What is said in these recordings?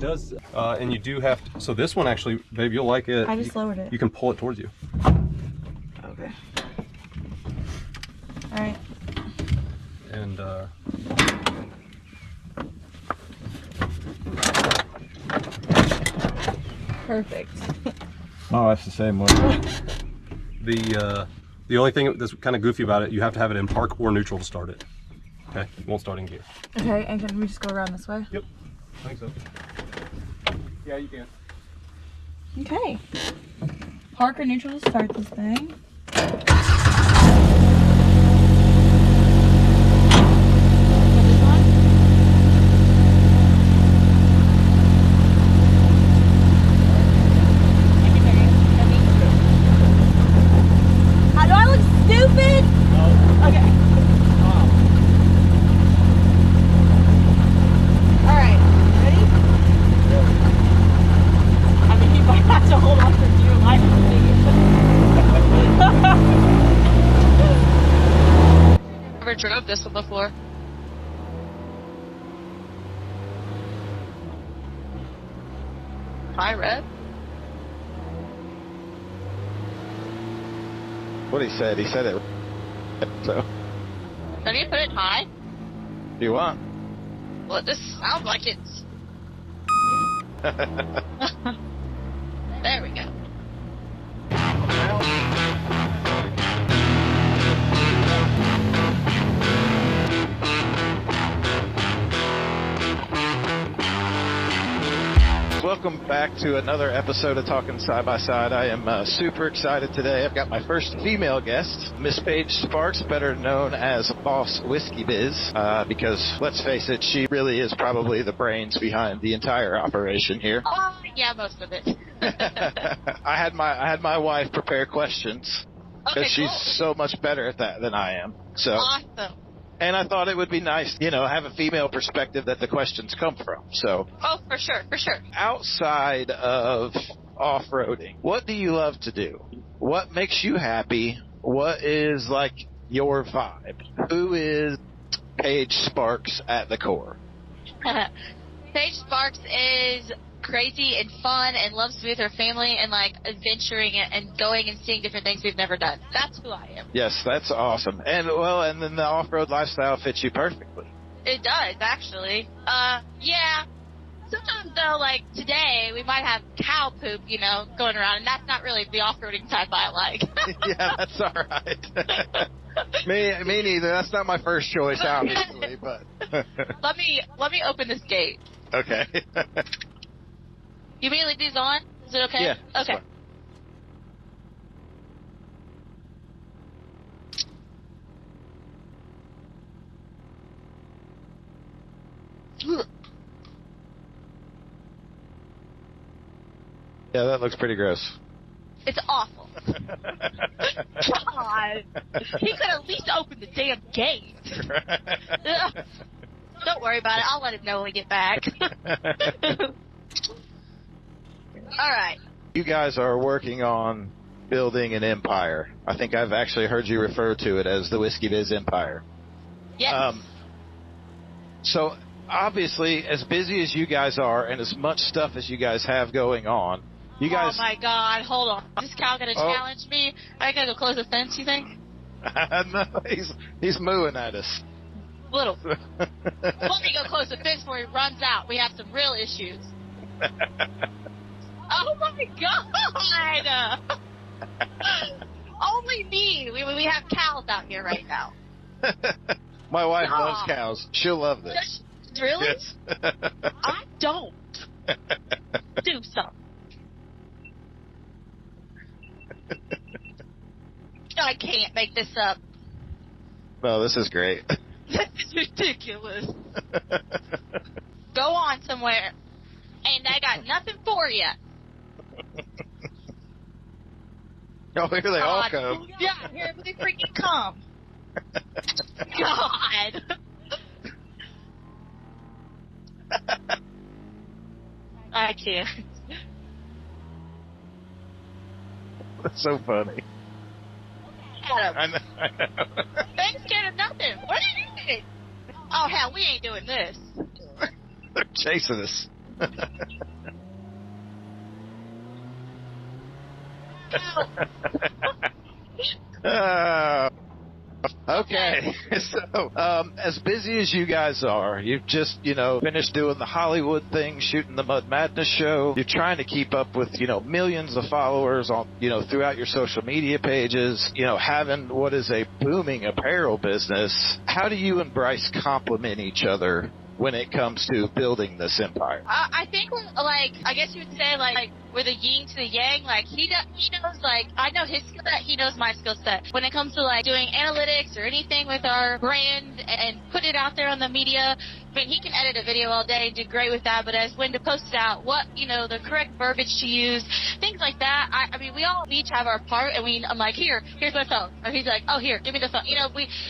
does. And you do have to, so this one actually, babe, you'll like it. I just lowered it. You can pull it towards you. Okay. All right. And perfect. My wife's the same way. The only thing that's kind of goofy about it, you have to have it in park or neutral to start it. Okay, it won't start in gear. Okay, and can we just go around this way? Yep, I think so. Yeah, you can. Okay. Park or neutral to start this thing. How do I look stupid? No. Okay. All right. Ready? I mean, you might have to hold on for dear life for me. Never drove this one before. Hi, Red. What he said it. So, Don't you put it high? do you want? Well, this sounds like it's... There we go. Welcome back to another episode of Talkin Side by Side. I am super excited today. I've got my first female guest, Miss Paige Sparks, better known as Boss WhiskeyBiz, because let's face it, she really is probably the brains behind the entire operation here. Yeah, most of it. I had my wife prepare questions because Okay, she's cool. so much better at that than I am. So. Awesome. And I thought it would be nice, have a female perspective that the questions come from. So, Oh, for sure, for sure. outside of off-roading, what do you love to do? What makes you happy? What is, like, your vibe? Who is Paige Sparks at the core? Paige Sparks is crazy and fun and loves to be with her family and like adventuring and going and seeing different things we've never done. That's who I am. Yes, that's awesome. And then the off-road lifestyle fits you perfectly. It does, actually. Yeah. Sometimes though, like today, we might have cow poop, going around, and that's not really the off-roading type I like. Yeah, that's all right. Me neither. That's not my first choice, obviously, but. Let me open this gate. Okay. You mean to leave these on? Is it okay? Yeah. That's Okay. fine. Yeah, that looks pretty gross. It's awful. God. He could at least open the damn gate. Don't worry about it. I'll let him know when we get back. All right. You guys are working on building an empire. I think I've actually heard you refer to it as the WhiskeyBiz Empire. Yes. So, obviously, as busy as you guys are and as much stuff as you guys have going on, you guys... Oh, my God. Hold on. Is this cow going to challenge me? I got to go close the fence, you think? No, he's mooing at us. Little. Let me go close the fence before he runs out. We have some real issues. Oh, my God. Only me. We have cows out here right now. My wife loves cows. She'll love this. Really? Yes. I don't. Do something. I can't make this up. No, this is great. This is ridiculous. Go on somewhere, and I got nothing for you. Oh, here they all come. Yeah, here they freaking come. God. I can't. That's so funny. Adam, I know. they ain't scared of nothing. What are you doing? Oh, hell, we ain't doing this. They're chasing us. Okay, so as busy as you guys are, you've just, finished doing the Hollywood thing, shooting the Mud Madness show. You're trying to keep up with, millions of followers on, throughout your social media pages, having what is a booming apparel business. How do you and Bryce complement each other when it comes to building this empire? I think, I guess you would say, we're the yin to the yang. He knows, I know his skill set, he knows my skill set. When it comes to, doing analytics or anything with our brand and put it out there on the media, I mean, he can edit a video all day and do great with that, but as when to post it out, what, the correct verbiage to use, things like that. I mean, we each have our part, and I'm like, here's my phone. Or he's like, oh, here, give me the phone.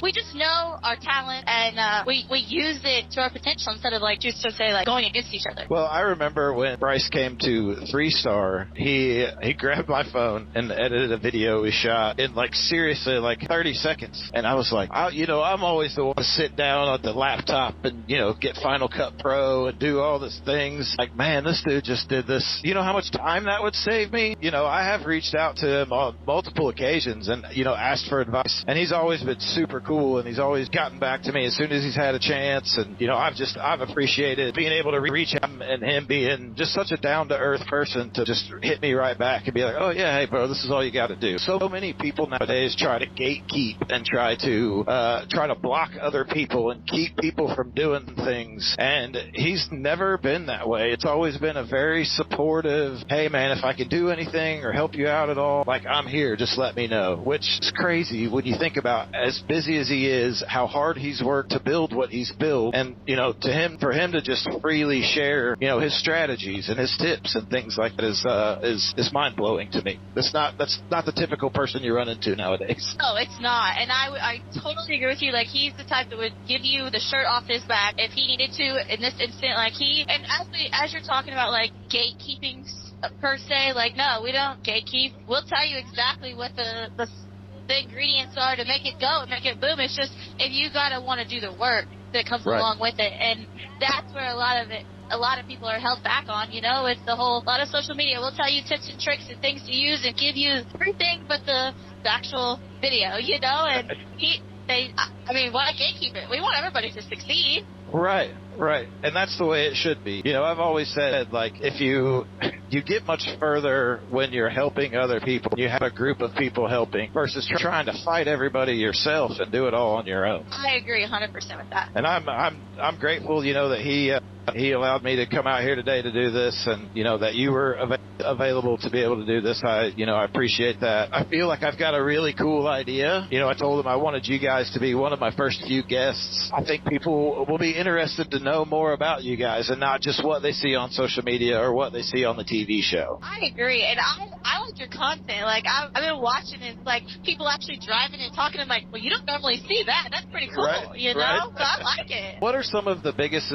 We just know our talent, and we use it to our potential instead of, just to say, going against each other. Well, I remember when Bryce came to 3-Star, he grabbed my phone and edited a video we shot in, seriously, 30 seconds. And I was like, I'm always the one to sit down on the laptop and, get Final Cut Pro and do all these things. Man, this dude just did this. You know how much time that would save me? I have reached out to him on multiple occasions and, asked for advice. And he's always been super cool, and he's always gotten back to me as soon as he's had a chance. And, I've appreciated being able to reach him and him being just such a down-to-earth person to just hit me right back and be like, oh, yeah, hey, bro, this is all you got to do. So many people nowadays try to gatekeep and try to block other people and keep people from doing things, and he's never been that way. It's always been a very supportive, hey man, if I can do anything or help you out at all, I'm here, just let me know, which is crazy when you think about, as busy as he is, how hard he's worked to build what he's built, and for him to just freely share his strategies and his tips and things like that is mind-blowing to me. That's not the typical person you run into nowadays. No, it's not. And I totally agree with you. He's the type that would give you the shirt off his back if he needed to in this instant. And as you're talking about gatekeeping per se, no, we don't gatekeep. We'll tell you exactly what the ingredients are to make it go and make it boom. It's just if you gotta want to do the work that comes along with it, and that's where a lot of people are held back on. It's a lot of social media will tell you tips and tricks and things to use and give you everything but the actual video, and why gatekeep it? We want everybody to succeed. Right. And that's the way it should be. I've always said, if you get much further when you're helping other people, you have a group of people helping versus trying to fight everybody yourself and do it all on your own. I agree 100% with that. And I'm grateful, that he allowed me to come out here today to do this, and that you were available to be able to do this. I appreciate that. I feel like I've got a really cool idea. I told him I wanted you guys to be one of my first few guests. I think people will be interested to know more about you guys and not just what they see on social media or what they see on the TV show. I agree, and I like your content. I've been watching it, people actually driving and talking. I'm like, well, you don't normally see that. That's pretty cool, right, So I like it. What are some of the biggest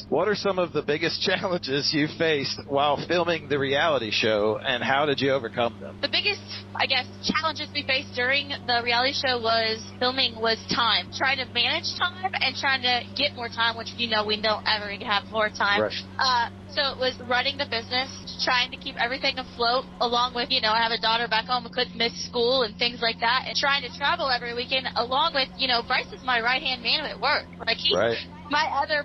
What are some of the biggest challenges you faced while filming the reality show, and how did you overcome them? The biggest, challenges we faced during the reality show was time. Trying to manage time and trying to get more time, which, we don't ever have more time. Right. So it was running the business, trying to keep everything afloat, along with, I have a daughter back home who couldn't miss school and things like that, and trying to travel every weekend, along with, Bryce is my right-hand man at work. He's my other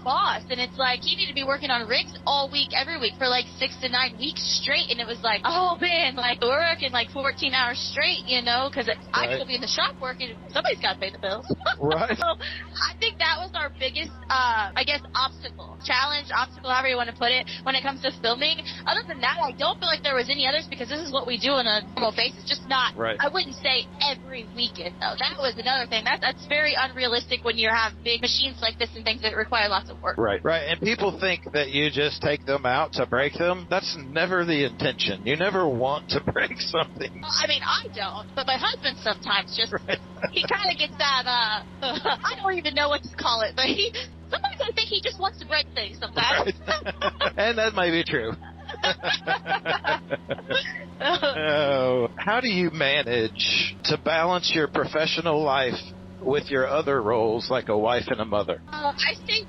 boss, and it's he needed to be working on rigs all week, every week for 6 to 9 weeks straight, and it was oh man, working 14 hours straight, because I could be in the shop working. Somebody's got to pay the bills. Right. So I think that was our biggest, challenge, however you want to put it, when it comes to filming. Other than that, I don't feel like there was any others, because this is what we do on a normal basis, just not, I wouldn't say every weekend, though. That was another thing. That's very unrealistic when you have big machines like this and things that require lots of work. Right. And people think that you just take them out to break them. That's never the intention. You never want to break something. Well, I don't, but my husband sometimes just, he kind of gets that, I don't even know what to call it, but sometimes I think he just wants to break things sometimes. Right. And that might be true. How do you manage to balance your professional life with your other roles, like a wife and a mother? I stay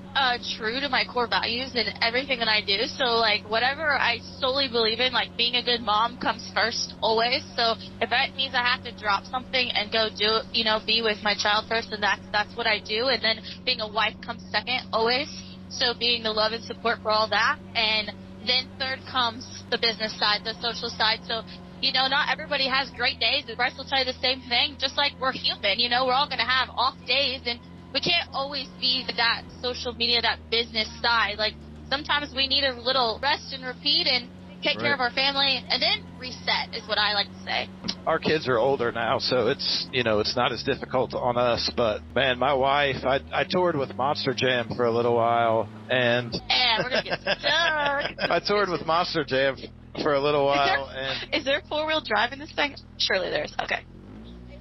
true to my core values in everything that I do. So, like, whatever I solely believe in, like, being a good mom comes first, always. So, if that means I have to drop something and go do, be with my child first, then that's what I do. And then being a wife comes second, always. So, being the love and support for all that. And then third comes the business side, the social side. So, not everybody has great days. And Bryce will tell you the same thing. Just like we're human, we're all going to have off days. And we can't always be that social media, that business side. Like, sometimes we need a little rest and repeat and take care of our family and then reset is what I like to say. Our kids are older now, so it's, it's not as difficult on us. But, man, my wife, I toured with Monster Jam for a little while. And we're going to get stuck. I toured with Monster Jam for a little while. Is there four-wheel drive in this thing? Surely there is. Okay.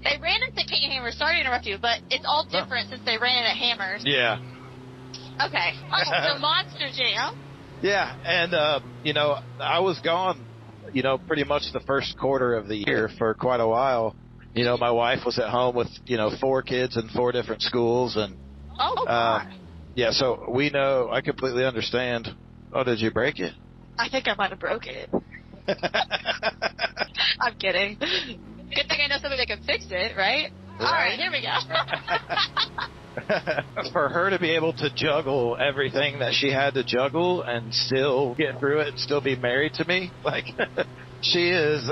They ran into King of Hammers. Sorry to interrupt you, but it's all different since they ran into Hammers. Yeah. Okay. Oh, so Monster Jam. Yeah, and, I was gone, pretty much the first quarter of the year for quite a while. My wife was at home with, 4 kids in 4 different schools. And yeah, so we know, I completely understand. Oh, did you break it? I think I might have broke it. I'm kidding. Good thing I know somebody that can fix it, right? All right, here we go. For her to be able to juggle everything that she had to juggle and still get through it and still be married to me, like, she is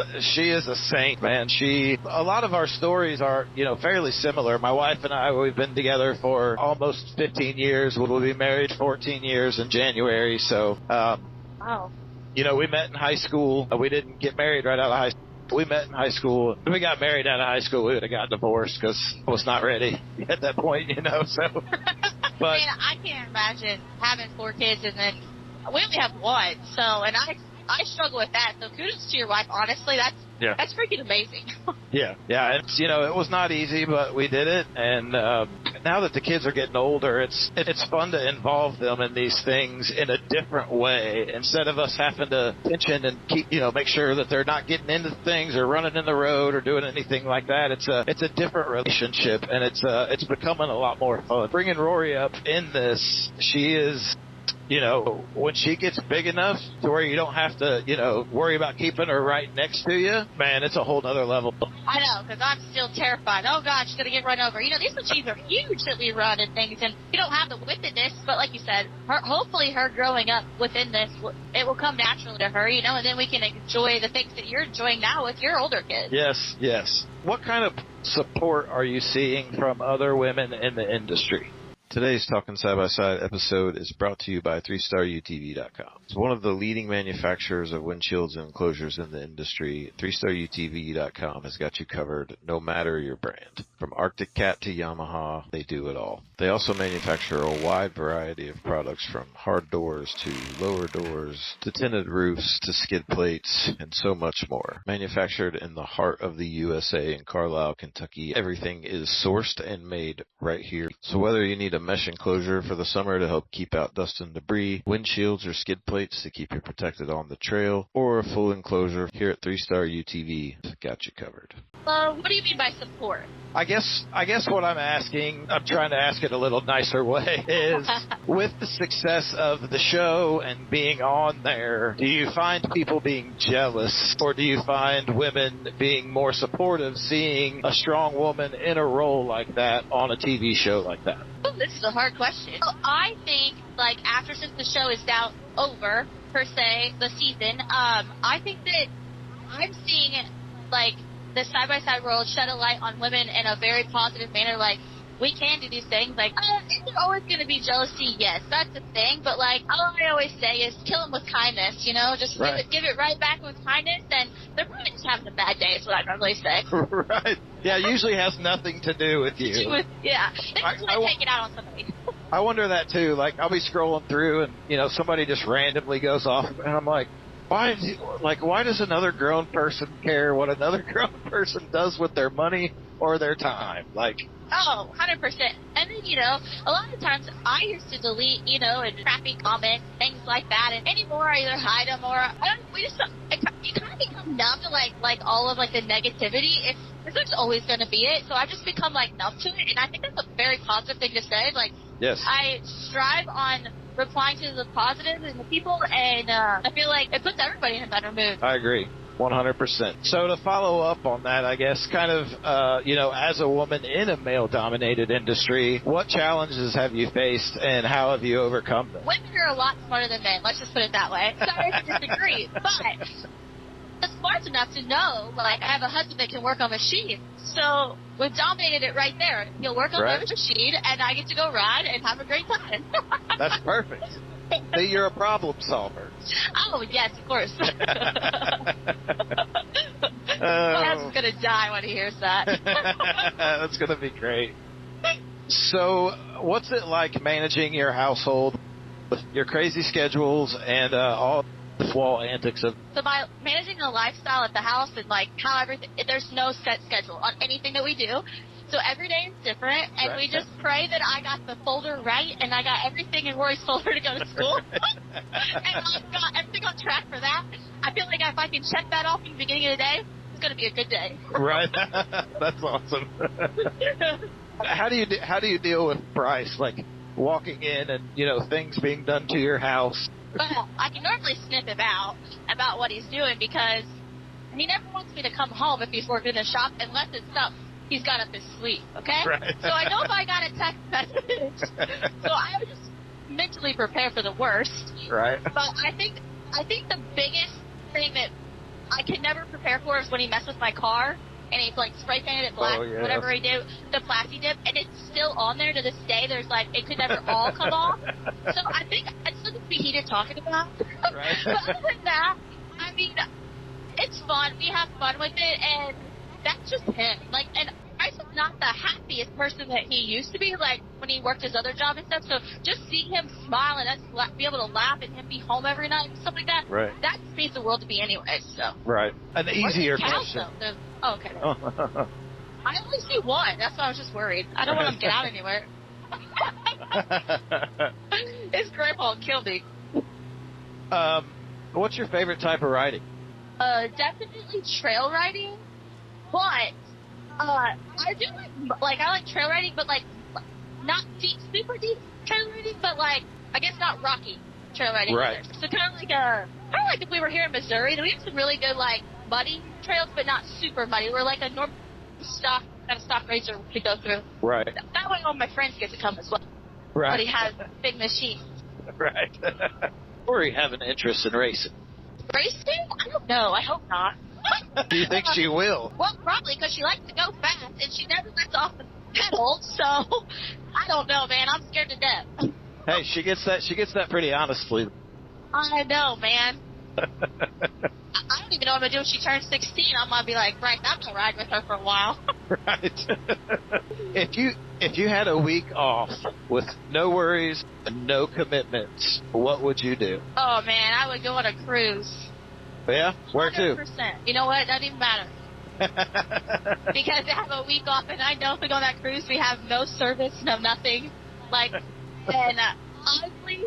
a saint, man. A lot of our stories are, fairly similar. My wife and I, we've been together for almost 15 years. We'll be married 14 years in January. So, wow. We met in high school. We didn't get married right out of high school. We met in high school. If we got married out of high school, we would have gotten divorced because I was not ready at that point, so. But man, I can't imagine having 4 kids and then we only have 1. So, and I struggle with that. So kudos to your wife. Honestly, that's freaking amazing. Yeah. And it was not easy, but we did it. And now that the kids are getting older, it's fun to involve them in these things in a different way instead of us having to tension and keep, make sure that they're not getting into things or running in the road or doing anything like that. It's a different relationship, and it's becoming a lot more fun. Bringing Rory up in this, she is. When she gets big enough to where you don't have to, worry about keeping her right next to you, man, it's a whole nother level. I know, because I'm still terrified. Oh, God, she's going to get run over. These machines are huge that we run and things, and you don't have the wittedness, but like you said, hopefully her growing up within this, it will come naturally to her, and then we can enjoy the things that you're enjoying now with your older kids. Yes. What kind of support are you seeing from other women in the industry? Today's Talkin Side by Side episode is brought to you by 3starutv.com. It's one of the leading manufacturers of windshields and enclosures in the industry. 3starutv.com has got you covered no matter your brand. From Arctic Cat to Yamaha, they do it all. They also manufacture a wide variety of products from hard doors to lower doors to tinted roofs to skid plates and so much more. Manufactured in the heart of the USA in Carlisle, Kentucky, everything is sourced and made right here. So whether you need a mesh enclosure for the summer to help keep out dust and debris, windshields or skid plates to keep you protected on the trail, or a full enclosure, here at 3-Star UTV, got you covered. What do you mean by support? I guess what I'm asking, I'm trying to ask it a little nicer way, is with the success of the show and being on there, do you find people being jealous, or do you find women being more supportive seeing a strong woman in a role like that on a TV show like that? Oh, this is a hard question. So I think, since the show is now over, per se, the season, I think that I'm seeing, the side-by-side world shed a light on women in a very positive manner. We can do these things. Is there always going to be jealousy? Yes, that's a thing. But, all I always say is kill them with kindness, Just give it right back with kindness, and they're probably just having a bad day is what I normally say. Right. Yeah, it usually has nothing to do with you. Yeah. They just want to take it out on somebody. I wonder that, too. I'll be scrolling through, and, somebody just randomly goes off, and I'm like, why does another grown person care what another grown person does with their money or their time? Oh, 100%. And then, a lot of times I used to delete, and crappy comments, things like that. And anymore, I either hide them or you kind of become numb to like all of like the negativity. Because there's always going to be it. So I've just become like numb to it. And I think that's a very positive thing to say. Like, Yes. I strive on replying to the positive and the people, and I feel like it puts everybody in a better mood. I agree. 100%. So to follow up on that, I guess, kind of, as a woman in a male-dominated industry, what challenges have you faced and how have you overcome them? Women are a lot smarter than men. Let's just put it that way. Sorry to disagree, but they're smart enough to know, like, I have a husband that can work on machines. So we've dominated it right there. He'll work on the machine, and I get to go ride and have a great time. That's perfect. See, you're a problem solver. Oh, yes, of course. My husband's going to die when he hears that. That's going to be great. So what's it like managing your household with your crazy schedules and all the wall antics of... So by managing the lifestyle at the house and like how everything, there's no set schedule on anything that we do. So every day is different, and we just pray that I got the folder right and I got everything in Rory's folder to go to school. And I've got everything on track for that. I feel like if I can check that off in the beginning of the day, it's going to be a good day. Right. That's awesome. How do you deal with Bryce, like walking in and, things being done to your house? Well, I can normally sniff him out about what he's doing because he never wants me to come home if he's working in the shop unless it's stuff he's got up his sleeve, okay? Right. So I know if I got a text message. So I would just mentally prepare for the worst. Right. But I think the biggest thing that I can never prepare for is when he messed with my car and he like spray painted it black, whatever he did, the plasti dip, and it's still on there to this day. There's like, it could never all come off. So I think it's something to be heated talking about. Right. But other than that, I mean, it's fun. We have fun with it, and that's just him. Like, and Bryce is not the happiest person that he used to be, like, when he worked his other job and stuff. So just seeing him smile and us be able to laugh and him be home every night and stuff like that, that means the world to me anyway, so. Right. An easier question. Oh, okay. I only see one. That's why I was just worried. I don't want him to get out anywhere. His grandpa will kill me. What's your favorite type of riding? Definitely trail riding. But I do like I like trail riding, but like not deep, super deep trail riding, but like I guess not rocky trail riding either. So kind of like if we were here in Missouri, then we have some really good like muddy trails, but not super muddy. We're like a normal stock racer to go through. Right. That way, all my friends get to come as well. Right. But he has big machines. Right. Or you have an interest in racing. Racing? I don't know. I hope not. Do you think she will? Well, probably, because she likes to go fast, and she never lets off the pedal, so I don't know, man. I'm scared to death. Hey, she gets that pretty honestly. I know, man. I don't even know what I'm going to do when she turns 16. I'm going to be like, Bryce, I'm going to ride with her for a while. Right. If you had a week off with no worries and no commitments, what would you do? Oh, man, I would go on a cruise. Yeah? Where to? 100%. You know what? It doesn't even matter. Because I have a week off, and I know if we go on that cruise, we have no service, no nothing. Like, and honestly,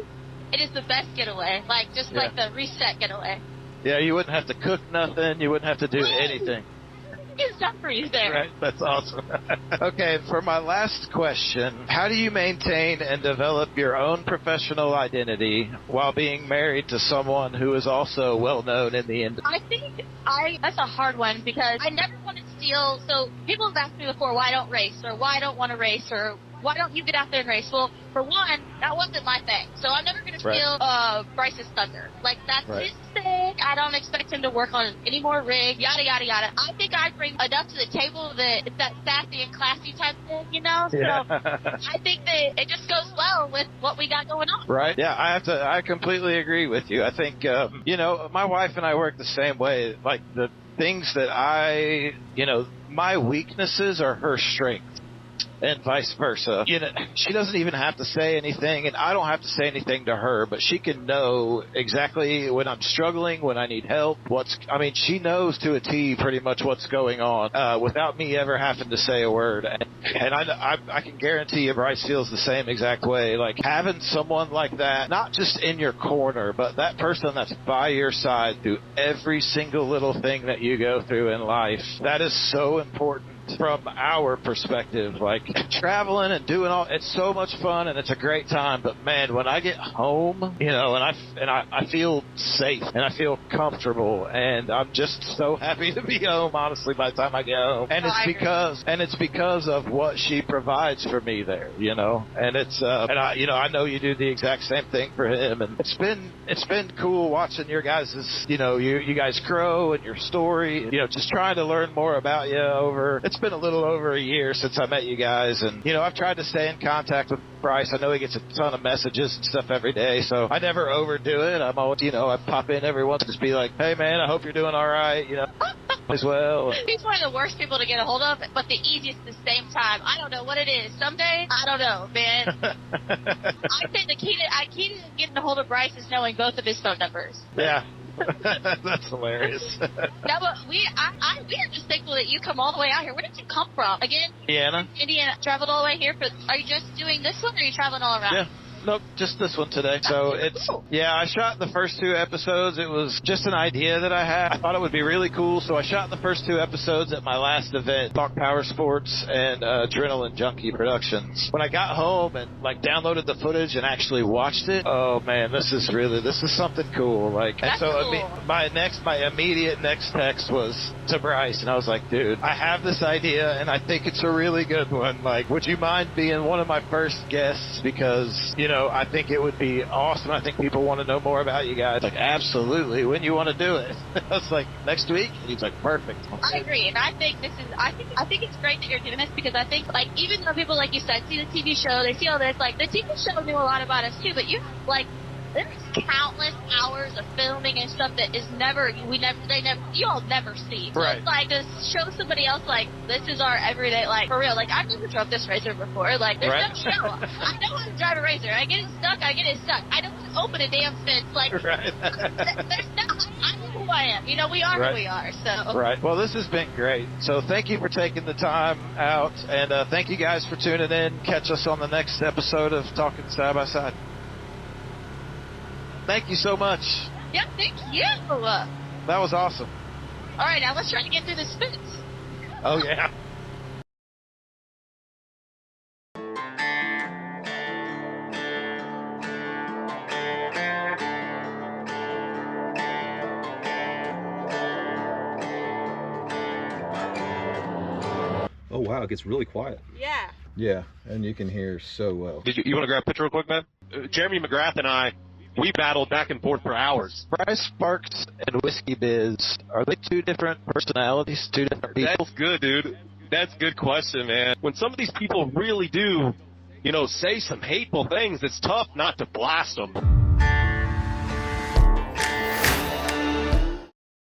it is the best getaway. Like, just like the reset getaway. Yeah, you wouldn't have to cook nothing. You wouldn't have to do anything. It's not for you there. Right, that's awesome. Okay, for my last question, how do you maintain and develop your own professional identity while being married to someone who is also well known in the industry? I think that's a hard one because I never want to steal. So people have asked me before why I don't race or why I don't want to race or why don't you get out there and race? Well, for one, that wasn't my thing. So I'm never going to steal Bryce's thunder. Like, that's his thing. I don't expect him to work on any more rig, yada, yada, yada. I think I bring enough to the table that it's that sassy and classy type thing, you know? So I think that it just goes well with what we got going on. Right. Yeah, I completely agree with you. I think, my wife and I work the same way. Like, the things that my weaknesses are her strengths. and vice versa. You know, she doesn't even have to say anything, and I don't have to say anything to her, but she can know exactly when I'm struggling, when I need help. She knows to a T pretty much what's going on without me ever having to say a word. And I can guarantee you Bryce feels the same exact way. Like, having someone like that, not just in your corner, but that person that's by your side through every single little thing that you go through in life, that is so important from our perspective. Like, traveling and doing all, it's so much fun and it's a great time, but man, when I get home, you know, and I feel safe and I feel comfortable, and I'm just so happy to be home, honestly, by the time I get home. And it's because of what she provides for me there, you know. And it's I know you do the exact same thing for him, and it's been cool watching your guys', you know, you guys grow and your story, you know, just trying to learn more about you it's been a little over a year since I met you guys, and, you know, I've tried to stay in contact with Bryce. I know he gets a ton of messages and stuff every day, so I never overdo it. I'm always, you know, I pop in every once and just be like, hey, man, I hope you're doing all right, you know, as well. He's one of the worst people to get a hold of, but the easiest at the same time. I don't know what it is. Someday, I don't know, man. I think the key to getting a hold of Bryce is knowing both of his phone numbers. Yeah. That's hilarious. No, but we are just thankful that you come all the way out here. Where did you come from? Again? Indiana. Traveled all the way here are you just doing this one, or are you traveling all around? Yeah. Nope, just this one today. So I shot the first 2 episodes. It was just an idea that I had. I thought it would be really cool, so I shot the first 2 episodes at my last event, Talk Power Sports and Adrenaline Junkie Productions. When I got home and downloaded the footage and actually watched it, oh man, this is something cool. That's cool. My immediate next text was to Bryce, and I was like, dude, I have this idea and I think it's a really good one. Like, would you mind being one of my first guests? Because, you know, I think it would be awesome. I think people want to know more about you guys. Like, absolutely. When you want to do it? I was like, next week? And he's like, perfect. I agree, and I think I think it's great that you're doing this, because I think, like, even though people, like you said, see the TV show, they see all this, like, the TV show knew a lot about us too, but you have, like, there's countless hours of filming and stuff that is you all never see. So right. It's like, to show somebody else, like, this is our everyday, like, for real. Like, I've never drove this razor before. Like, there's right. no show. I know how to drive a razor. I get it stuck. I don't open a damn fence. Like, right. there's no, I know who I am. You know, we are right. who we are. So. Right. Well, this has been great. So thank you for taking the time out, and thank you guys for tuning in. Catch us on the next episode of Talking Side by Side. Thank you so much. Yep, thank you. That was awesome. All right, now let's try to get through this fence. Oh, yeah. Oh wow, it gets really quiet. Yeah. Yeah, and you can hear so well. You want to grab a picture real quick, man? Jeremy McGrath and I, we battled back and forth for hours. Bryce Sparks and WhiskeyBiz, are they 2 different personalities, 2 different people? That's good, dude. That's a good question, man. When some of these people really do, you know, say some hateful things, it's tough not to blast them.